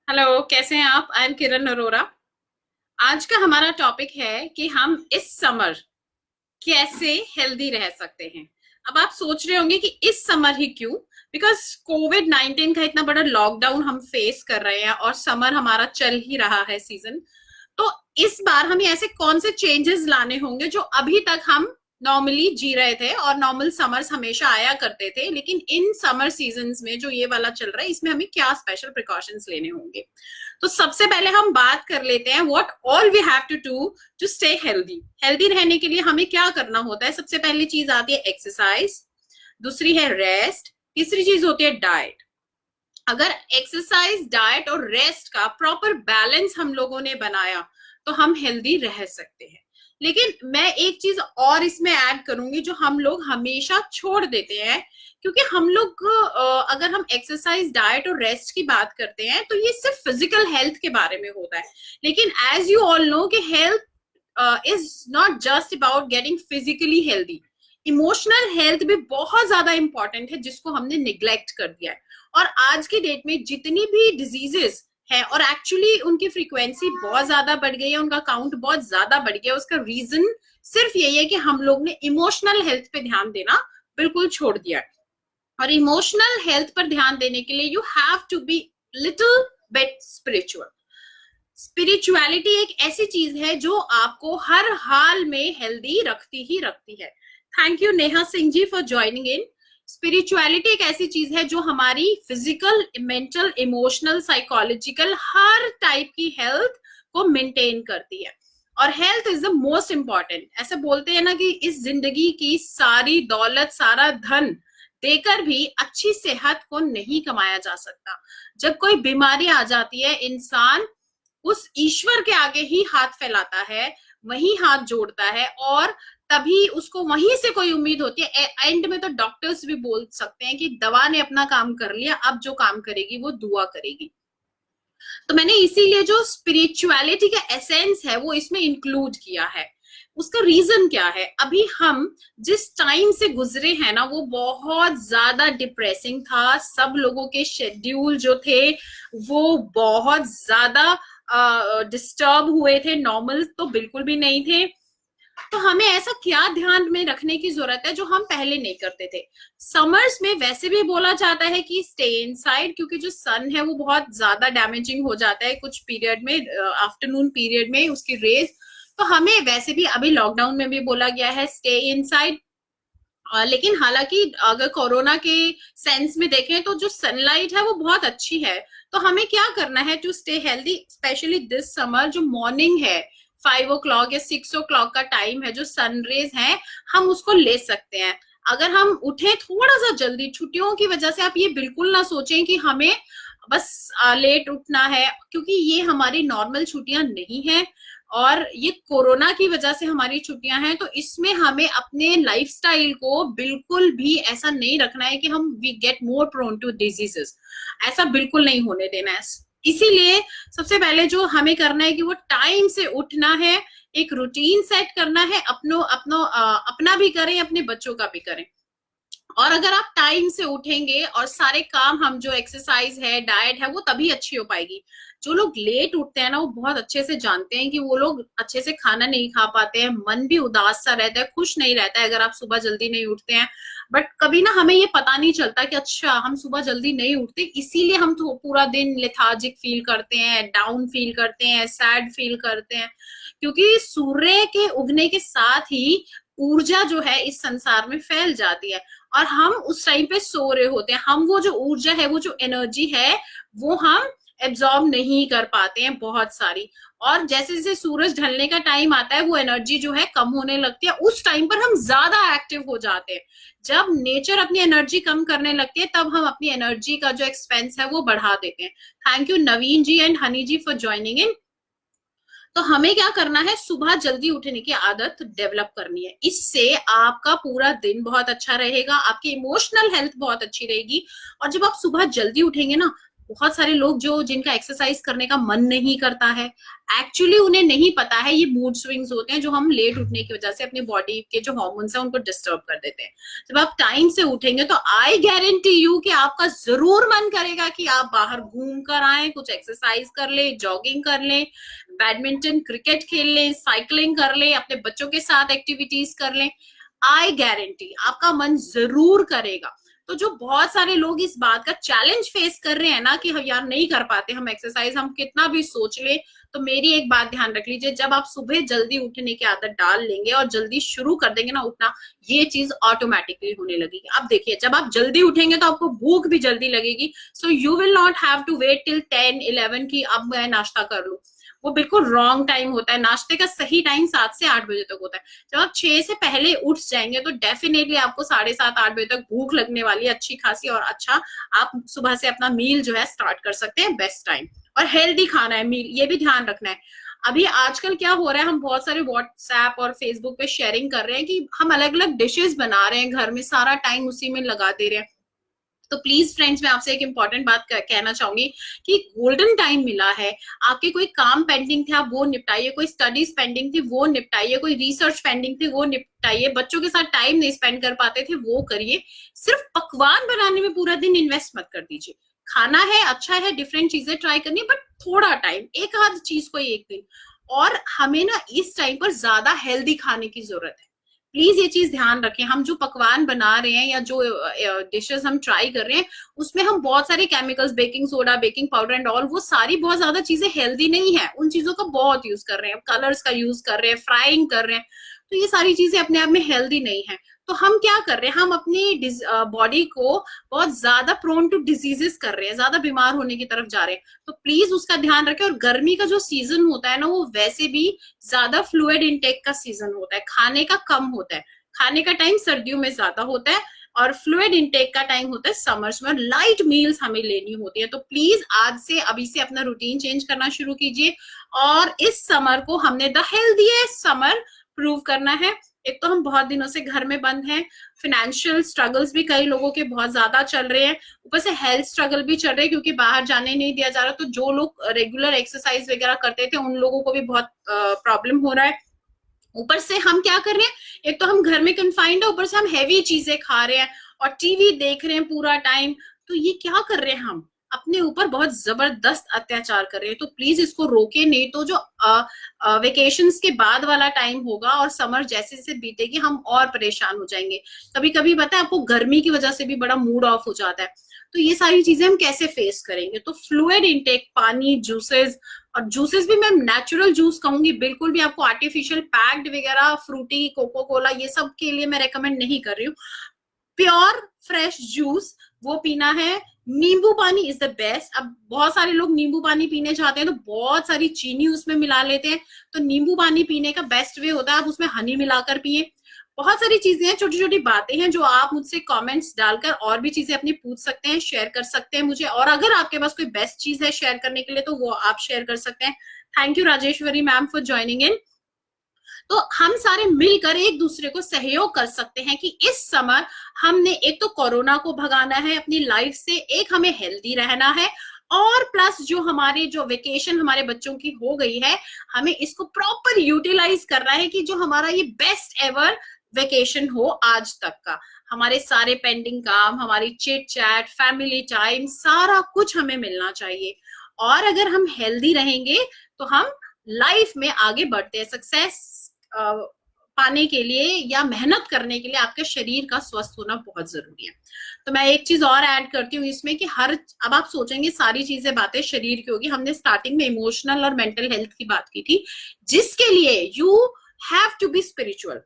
Hello, कैसे हैं आप? आई एम किरण अरोरा। आज का हमारा टॉपिक है कि हम इस समर कैसे हेल्दी रह सकते हैं। अब आप सोच रहे होंगे कि इस समर ही क्यों? बिकॉज कोविड 19 का इतना बड़ा लॉकडाउन हम फेस कर रहे हैं और समर हमारा चल ही रहा है सीजन। तो इस बार हमें ऐसे कौन से चेंजेस लाने होंगे जो अभी तक हम नॉर्मली जी रहे थे, और नॉर्मल समर्स हमेशा आया करते थे, लेकिन इन समर सीजन्स में जो ये वाला चल रहा है इसमें हमें क्या स्पेशल प्रिकॉशंस लेने होंगे। तो सबसे पहले हम बात कर लेते हैं what all we have to do to stay healthy. Healthy रहने के लिए हमें क्या करना होता है? सबसे पहली चीज आती है एक्सरसाइज, दूसरी है रेस्ट, तीसरी चीज होती है डाइट। अगर एक्सरसाइज, डाइट और रेस्ट का प्रॉपर बैलेंस हम लोगों ने बनाया तो हम हेल्दी रह सकते हैं। लेकिन मैं एक चीज और इसमें ऐड करूंगी जो हम लोग हमेशा छोड़ देते हैं, क्योंकि हम लोग अगर हम एक्सरसाइज, डाइट और रेस्ट की बात करते हैं तो ये सिर्फ फिजिकल हेल्थ के बारे में होता है। लेकिन एज यू ऑल नो कि health is not just about getting physically healthy. Emotional health भी बहुत ज्यादा इंपॉर्टेंट है जिसको हमने निग्लेक्ट कर दिया है। और आज की डेट में जितनी भी डिजीजेस है और एक्चुअली उनकी फ्रीक्वेंसी बहुत ज्यादा बढ़ गई है, उनका काउंट बहुत ज्यादा बढ़ गया है, उसका रीजन सिर्फ यही है कि हम लोग ने इमोशनल हेल्थ पे ध्यान देना बिल्कुल छोड़ दिया है। और इमोशनल हेल्थ पर ध्यान देने के लिए you have to be little bit spiritual. Spirituality एक ऐसी चीज है जो आपको हर हाल में हेल्दी रखती ही रखती है। Thank you Neha Singh ji for joining in. Spirituality एक ऐसी चीज है जो हमारी फिजिकल, मेंटल, इमोशनल, साइकोलॉजिकल हर टाइप की हेल्थ को मेंटेन करती है। और health is the most important. ऐसे बोलते हैं ना कि इस जिंदगी की सारी दौलत, सारा धन देकर भी अच्छी सेहत को नहीं कमाया जा सकता। जब कोई बीमारी आ जाती है, इंसान उस ईश्वर के आगे ही हाथ फैलाता है, वही हाथ जोड़ता है, और तभी उसको वहीं से कोई उम्मीद होती है। एंड में तो डॉक्टर्स भी बोल सकते हैं कि दवा ने अपना काम कर लिया, अब जो काम करेगी वो दुआ करेगी। तो मैंने इसीलिए जो स्पिरिचुअलिटी का एसेंस है वो इसमें इंक्लूड किया है। उसका रीजन क्या है? अभी हम जिस टाइम से गुजरे हैं ना वो बहुत ज्यादा डिप्रेसिंग था। सब लोगों के शेड्यूल जो थे वो बहुत ज्यादा डिस्टर्ब हुए थे, नॉर्मल तो बिल्कुल भी नहीं थे। तो हमें ऐसा क्या ध्यान में रखने की जरूरत है जो हम पहले नहीं करते थे? समर्स में वैसे भी बोला जाता है कि स्टे इनसाइड, क्योंकि जो सन है वो बहुत ज्यादा डैमेजिंग हो जाता है कुछ पीरियड में, आफ्टरनून पीरियड में उसकी रेज। तो हमें वैसे भी अभी लॉकडाउन में भी बोला गया है स्टे इनसाइड। लेकिन हालांकि अगर कोरोना के सेंस में देखें तो जो सनलाइट है वो बहुत अच्छी है। तो हमें क्या करना है to stay healthy, specially this summer? जो मॉर्निंग है, 5 o'clock या 6 o'clock का टाइम है, जो सनरेज है, हम उसको ले सकते हैं। अगर हम उठे थोड़ा सा जल्दी, छुट्टियों की वजह से आप ये बिल्कुल ना सोचें कि हमें बस लेट उठना है, क्योंकि ये हमारी नॉर्मल छुट्टियां नहीं है। और ये कोरोना की वजह से हमारी छुट्टियां हैं, तो इसमें हमें अपने लाइफस्टाइल को बिल्कुल भी ऐसा नहीं रखना है कि हम we get more prone to diseases. ऐसा बिल्कुल नहीं होने देना है। इसीलिए सबसे पहले जो हमें करना है कि वो टाइम से उठना है, एक रूटीन सेट करना है, अपना भी करें, अपने बच्चों का भी करें। और अगर आप टाइम से उठेंगे और सारे काम, हम जो एक्सरसाइज है, डाइट है, वो तभी अच्छी हो पाएगी। जो लोग लेट उठते हैं ना वो बहुत अच्छे से जानते हैं कि वो लोग अच्छे से खाना नहीं खा पाते हैं, मन भी उदास सा रहता है, खुश नहीं रहता है अगर आप सुबह जल्दी नहीं उठते हैं। बट कभी ना हमें ये पता नहीं चलता कि अच्छा हम सुबह जल्दी नहीं उठते, इसीलिए हम तो पूरा दिन लेथार्जिक फील करते हैं, डाउन फील करते हैं, सैड फील करते हैं। क्योंकि सूर्य के उगने के साथ ही ऊर्जा जो है इस संसार में फैल जाती है, और हम उस टाइम पे सो रहे होते हैं। हम वो जो ऊर्जा है, वो जो एनर्जी है, वो हम एब्जॉर्ब नहीं कर पाते हैं बहुत सारी। और जैसे जैसे सूरज ढलने का टाइम आता है वो एनर्जी जो है कम होने लगती है, उस टाइम पर हम ज्यादा एक्टिव हो जाते हैं। जब नेचर अपनी एनर्जी कम करने लगती है तब हम अपनी एनर्जी का जो एक्सपेंस है वो बढ़ा देते हैं। Thank you Naveen ji and Honey ji for joining in. तो हमें क्या करना है? सुबह जल्दी उठने की आदत डेवलप करनी है। इससे आपका पूरा दिन बहुत अच्छा रहेगा, आपकी इमोशनल हेल्थ बहुत अच्छी रहेगी। और जब आप सुबह जल्दी उठेंगे ना बहुत सारे लोग जो जिनका एक्सरसाइज करने का मन नहीं करता है, एक्चुअली उन्हें नहीं पता है ये मूड स्विंग्स होते हैं जो हम लेट उठने की वजह से अपनी बॉडी के जो हार्मोन्स हैं उनको डिस्टर्ब कर देते हैं। जब आप टाइम से उठेंगे तो आई गारंटी यू कि आपका जरूर मन करेगा कि आप बाहर घूम कर आए, कुछ एक्सरसाइज कर ले, जॉगिंग कर ले, बैडमिंटन क्रिकेट खेल ले, साइकिलिंग कर ले, अपने बच्चों के साथ एक्टिविटीज कर ले। आई गारंटी आपका मन जरूर करेगा। तो जो बहुत सारे लोग इस बात का चैलेंज फेस कर रहे हैं ना कि हम यार नहीं कर पाते हम एक्सरसाइज, हम कितना भी सोच ले, तो मेरी एक बात ध्यान रख लीजिए, जब आप सुबह जल्दी उठने की आदत डाल लेंगे और जल्दी शुरू कर देंगे ना उठना, ये चीज ऑटोमेटिकली होने लगेगी। अब देखिए, जब आप जल्दी उठेंगे तो आपको भूख भी जल्दी लगेगी। So you will not have to wait till 10-11 की अब मैं नाश्ता कर लूं, वो बिल्कुल रॉन्ग टाइम होता है। नाश्ते का सही टाइम 7 से 8 बजे तक होता है। जब आप 6 से पहले उठ जाएंगे तो डेफिनेटली आपको 7:30-8 बजे तक भूख लगने वाली है अच्छी खासी, और अच्छा आप सुबह से अपना मील जो है स्टार्ट कर सकते हैं बेस्ट टाइम। और हेल्दी खाना है मील, ये भी ध्यान रखना है। अभी आजकल क्या हो रहा है, हम बहुत सारे व्हाट्सएप और फेसबुक पे शेयरिंग कर रहे हैं कि हम अलग अलग डिशेस बना रहे हैं घर में, सारा टाइम उसी में लगा दे रहे हैं। तो प्लीज फ्रेंड्स, मैं आपसे एक इंपॉर्टेंट बात कहना चाहूंगी कि गोल्डन टाइम मिला है। आपके कोई काम पेंडिंग थे आप वो निपटाइए, कोई स्टडीज पेंडिंग थी वो निपटाइए, कोई रिसर्च पेंडिंग थी वो निपटाइए, बच्चों के साथ टाइम नहीं स्पेंड कर पाते थे वो करिए। सिर्फ पकवान बनाने में पूरा दिन इन्वेस्ट मत कर दीजिए। खाना है, अच्छा है, डिफरेंट चीजें ट्राई करनी, बट थोड़ा टाइम, एक आध चीज को एक दिन। और हमें ना इस टाइम पर ज्यादा हेल्दी खाने की जरूरत है। प्लीज ये चीज ध्यान रखें, हम जो पकवान बना रहे हैं या जो डिशेस हम ट्राई कर रहे हैं उसमें हम बहुत सारे chemicals, baking soda, baking powder and all, वो सारी बहुत ज्यादा चीजें हेल्दी नहीं है। उन चीजों का बहुत यूज कर रहे हैं, कलर्स का यूज कर रहे हैं, फ्राइंग कर रहे हैं, तो ये सारी चीजें अपने आप में हेल्दी नहीं है। तो हम क्या कर रहे हैं, हम अपनी बॉडी को बहुत ज्यादा प्रोन टू डिजीजेस कर रहे हैं, ज्यादा बीमार होने की तरफ जा रहे हैं। तो प्लीज उसका ध्यान रखें। और गर्मी का जो सीजन होता है ना, वो वैसे भी ज्यादा फ्लूइड इनटेक का सीजन होता है, खाने का कम होता है। खाने का टाइम सर्दियों में ज्यादा होता है और फ्लूइड इनटेक का टाइम होता है समर्स में। लाइट मील्स हमें लेनी होती है। तो प्लीज आज से, अभी से अपना रूटीन चेंज करना शुरू कीजिए और इस समर को हमने द हेल्दीएस्ट समर प्रूव करना है। एक तो हम बहुत दिनों से घर में बंद हैं, फाइनेंशियल स्ट्रगल्स भी कई लोगों के बहुत ज्यादा चल रहे हैं, ऊपर से हेल्थ स्ट्रगल भी चल रहे हैं क्योंकि बाहर जाने नहीं दिया जा रहा। तो जो लोग रेगुलर एक्सरसाइज वगैरह करते थे उन लोगों को भी बहुत प्रॉब्लम हो रहा है। ऊपर से हम क्या कर रहे हैं, एक तो हम घर में कन्फाइंड है, ऊपर से हम हैवी चीजें खा रहे हैं और टीवी देख रहे हैं पूरा टाइम। तो ये क्या कर रहे हैं, हम अपने ऊपर बहुत जबरदस्त अत्याचार कर रहे हैं। तो प्लीज इसको रोके, नहीं तो जो वेकेशंस के बाद वाला टाइम होगा और समर जैसे जैसे बीतेगी हम और परेशान हो जाएंगे। कभी कभी पता है आपको, गर्मी की वजह से भी बड़ा मूड ऑफ हो जाता है। तो ये सारी चीजें हम कैसे फेस करेंगे, तो फ्लूइड इनटेक, पानी, जूसेस, और जूसेस भी मैं नेचुरल जूस कहूंगी, बिल्कुल भी आपको आर्टिफिशियल पैक्ड वगैरह, फ्रूटी, कोको कोला, ये सब के लिए मैं रेकमेंड नहीं कर रही हूँ। प्योर फ्रेश जूस वो पीना है। नींबू पानी इज द बेस्ट। अब बहुत सारे लोग नींबू पानी पीने चाहते हैं तो बहुत सारी चीनी उसमें मिला लेते हैं। तो नींबू पानी पीने का बेस्ट वे होता है आप उसमें हनी मिलाकर पिए। बहुत सारी चीजें हैं, छोटी छोटी बातें हैं जो आप मुझसे कमेंट्स डालकर और भी चीजें अपनी पूछ सकते हैं, शेयर कर सकते हैं मुझे। और अगर आपके पास कोई बेस्ट चीज है शेयर करने के लिए तो वो आप शेयर कर सकते हैं। Thank you Rajeshwari ma'am for joining in. तो हम सारे मिलकर एक दूसरे को सहयोग कर सकते हैं कि इस समय हमने एक तो कोरोना को भगाना है अपनी लाइफ से, एक हमें हेल्दी रहना है, और प्लस जो हमारे जो वेकेशन हमारे बच्चों की हो गई है हमें इसको प्रॉपर यूटिलाइज करना है कि जो हमारा ये बेस्ट एवर वेकेशन हो आज तक का। हमारे सारे पेंडिंग काम, हमारी चिट चैट, फैमिली टाइम, सारा कुछ हमें मिलना चाहिए। और अगर हम हेल्दी रहेंगे तो हम लाइफ में आगे बढ़ते हैं। सक्सेस पाने के लिए या मेहनत करने के लिए आपके शरीर का स्वस्थ होना बहुत जरूरी है। तो मैं एक चीज और ऐड करती हूँ इसमें कि अब आप सोचेंगे सारी चीजें बातें शरीर की होगी, हमने स्टार्टिंग में इमोशनल और मेंटल हेल्थ की बात की थी, जिसके लिए you have to be spiritual.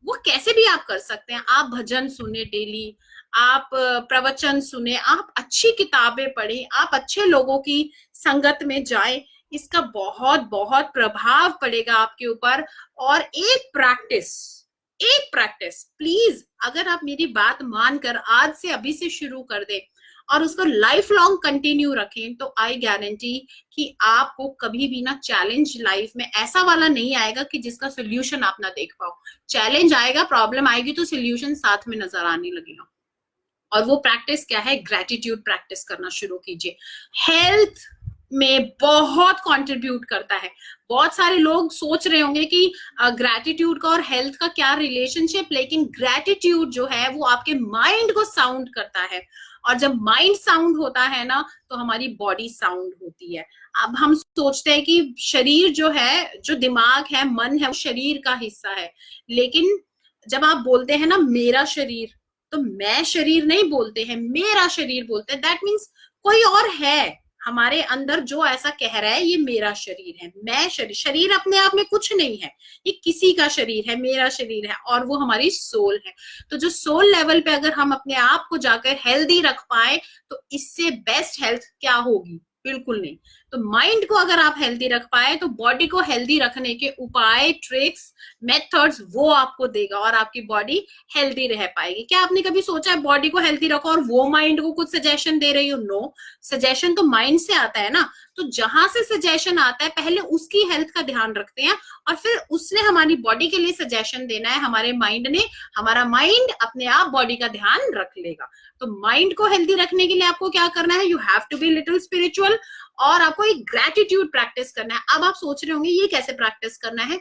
वो कैसे भी आप कर सकते हैं। आप भजन सुने डेली, आप प्रवचन सुने, आप अच्छी किताबें पढ़ें, आप अच्छे लोगों की संगत में जाएं, इसका बहुत बहुत प्रभाव पड़ेगा आपके ऊपर। और एक प्रैक्टिस प्लीज, अगर आप मेरी बात मानकर आज से अभी से शुरू कर दें और उसको लाइफ लॉन्ग कंटिन्यू रखें तो आई गारंटी कि आपको कभी भी ना चैलेंज लाइफ में ऐसा वाला नहीं आएगा कि जिसका सोल्यूशन आप ना देख पाओ। चैलेंज आएगा, प्रॉब्लम आएगी तो सोल्यूशन साथ में नजर आने लगेगा। और वो प्रैक्टिस क्या है, ग्रेटिट्यूड प्रैक्टिस करना शुरू कीजिए। हेल्थ में बहुत कंट्रीब्यूट करता है। बहुत सारे लोग सोच रहे होंगे कि ग्रेटिट्यूड का और हेल्थ का क्या रिलेशनशिप, लेकिन ग्रेटिट्यूड जो है वो आपके माइंड को साउंड करता है, और जब माइंड साउंड होता है ना तो हमारी बॉडी साउंड होती है। अब हम सोचते हैं कि शरीर जो है, जो दिमाग है, मन है, वो शरीर का हिस्सा है, लेकिन जब आप बोलते हैं ना मेरा शरीर, तो मैं शरीर नहीं बोलते हैं, मेरा शरीर बोलते हैं। दैट मीन्स कोई और है हमारे अंदर जो ऐसा कह रहा है ये मेरा शरीर है, मैं शरीर। शरीर अपने आप में कुछ नहीं है, ये किसी का शरीर है, मेरा शरीर है, और वो हमारी सोल है। तो जो सोल लेवल पे अगर हम अपने आप को जाकर हेल्दी रख पाए तो इससे बेस्ट हेल्थ क्या होगी, बिल्कुल नहीं। तो माइंड को अगर आप हेल्दी रख पाए तो बॉडी को हेल्दी रखने के उपाय, ट्रिक्स, मेथड्स वो आपको देगा और आपकी बॉडी हेल्दी रह पाएगी। क्या आपने कभी सोचा है बॉडी को हेल्दी रखो और वो माइंड को कुछ सजेशन दे रही हो? नो, सजेशन तो माइंड से आता है ना। तो जहां से सजेशन आता है पहले उसकी हेल्थ का ध्यान रखते हैं और फिर उसने हमारी बॉडी के लिए सजेशन देना है, हमारे माइंड ने। हमारा माइंड अपने आप बॉडी का ध्यान रख लेगा। तो माइंड को हेल्दी रखने के लिए आपको क्या करना है, you have to be little spiritual, और आपको एक ग्रेटिट्यूड प्रैक्टिस करना है। अब आप सोच रहे होंगे ये कैसे प्रैक्टिस करना है?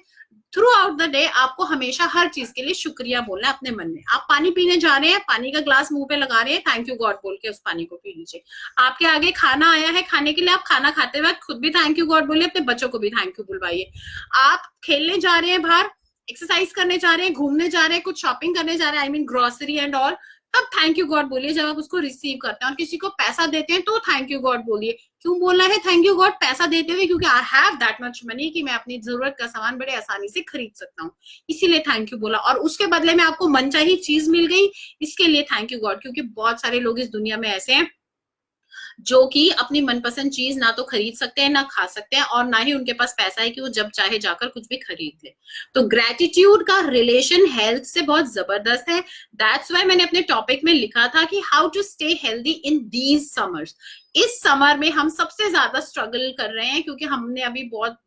थ्रू आउट द डे आपको हमेशा हर चीज के लिए शुक्रिया बोलना है अपने मन में। आप पानी पीने जा रहे हैं, पानी का ग्लास मुंह पे लगा रहे हैं, थैंक यू गॉड बोल के उस पानी को पी लीजिए। आपके आगे खाना आया है खाने के लिए, आप खाना खाते वक्त खुद भी थैंक यू गॉड बोलिए, अपने बच्चों को भी थैंक यू बुलवाइए। आप खेलने जा रहे हैं बाहर, एक्सरसाइज करने जा रहे हैं, घूमने जा रहे हैं, कुछ शॉपिंग करने जा रहे हैं, I mean grocery and all, तब थैंक यू गॉड बोलिए। जब आप उसको रिसीव करते हैं और किसी को पैसा देते हैं तो थैंक यू गॉड बोलिए। क्यों बोलना है थैंक यू गॉड पैसा देते हुए? क्योंकि I have that much money कि मैं अपनी जरूरत का सामान बड़े आसानी से खरीद सकता हूँ, इसीलिए थैंक यू बोला। और उसके बदले में आपको मनचाही चीज मिल गई, इसके लिए थैंक यू गॉड। क्योंकि बहुत सारे लोग इस दुनिया में ऐसे हैं जो कि अपनी मनपसंद चीज ना तो खरीद सकते हैं, ना खा सकते हैं, और ना ही उनके पास पैसा है कि वो जब चाहे जाकर कुछ भी खरीद ले। तो ग्रेटिट्यूड का रिलेशन हेल्थ से बहुत जबरदस्त है। दैट्स वाई मैंने अपने टॉपिक में लिखा था कि how to stay healthy in these summers. इस समर में हम सबसे ज्यादा स्ट्रगल कर रहे हैं क्योंकि हमने अभी बहुत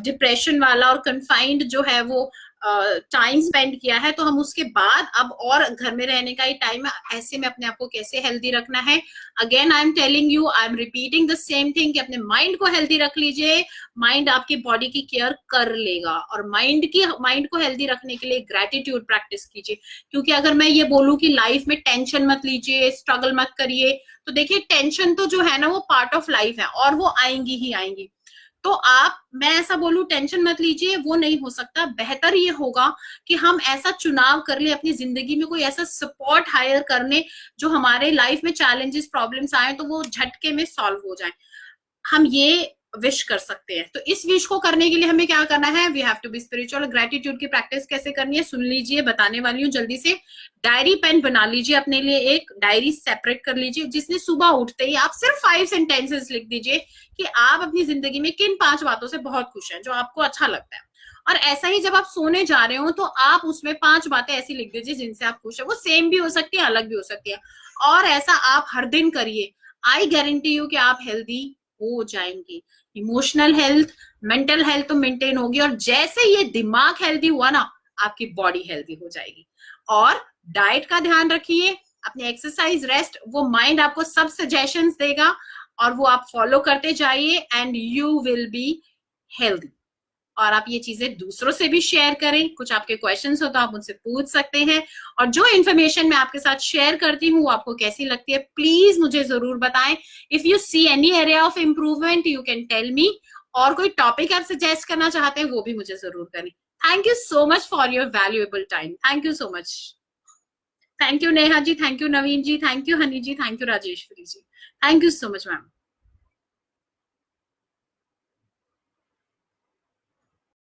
डिप्रेशन वाला और कन्फाइंड जो है वो टाइम स्पेंड किया है, तो हम उसके बाद अब और घर में रहने का ही टाइम है। ऐसे में अपने आप को कैसे हेल्दी रखना है, again I am telling you, I am repeating the same thing कि अपने माइंड को हेल्दी रख लीजिए। माइंड आपकी बॉडी की केयर कर लेगा, और माइंड को हेल्दी रखने के लिए ग्रेटिट्यूड प्रैक्टिस कीजिए। क्योंकि अगर मैं ये बोलूं कि लाइफ में टेंशन मत लीजिए, स्ट्रगल मत करिए, तो देखिए टेंशन तो जो है ना वो पार्ट ऑफ लाइफ है और वो आएंगी ही आएंगी। तो मैं ऐसा बोलूं टेंशन मत लीजिए, वो नहीं हो सकता। बेहतर ये होगा कि हम ऐसा चुनाव कर ले अपनी जिंदगी में, कोई ऐसा सपोर्ट हायर करने जो हमारे लाइफ में चैलेंजेस प्रॉब्लम्स आए तो वो झटके में सॉल्व हो जाए। हम ये विश कर सकते हैं। तो इस विश को करने के लिए हमें क्या करना है, we have to be spiritual. Gratitude की प्रैक्टिस कैसे करनी है सुन लीजिए, बताने वाली हूँ जल्दी से। डायरी पेन बना लीजिए अपने लिए, एक डायरी सेपरेट कर लीजिए जिसमें सुबह उठते ही आप सिर्फ 5 सेंटेंसेस लिख दीजिए कि आप अपनी जिंदगी में किन 5 बातों से बहुत खुश हैं, जो आपको अच्छा लगता है। और ऐसा ही जब आप सोने जा रहे हो तो आप उसमें 5 बातें ऐसी लिख दीजिए जिनसे आप खुश है। वो सेम भी हो सकती है, अलग भी हो सकती है, और ऐसा आप हर दिन करिए। आई गारंटी यू कि आप हेल्दी हो जाएंगे। इमोशनल हेल्थ, मेंटल हेल्थ तो मेंटेन होगी, और जैसे ये दिमाग हेल्दी हुआ ना आपकी बॉडी हेल्दी हो जाएगी। और डाइट का ध्यान रखिए, अपने एक्सरसाइज, रेस्ट, वो माइंड आपको सब सजेशंस देगा और वो आप फॉलो करते जाइए and you will be healthy. और आप ये चीजें दूसरों से भी शेयर करें। कुछ आपके क्वेश्चंस हो तो आप मुझसे पूछ सकते हैं, और जो इन्फॉर्मेशन मैं आपके साथ शेयर करती हूँ वो आपको कैसी लगती है प्लीज मुझे जरूर बताएं। If you see any area of improvement you can tell me, और कोई टॉपिक आप सजेस्ट करना चाहते हैं वो भी मुझे जरूर करें। Thank you so much for your valuable time. Thank you so much. Thank you Neha ji, thank you Naveen ji, thank you Honey ji, thank you Rajeshwari ji, thank you so much ma'am.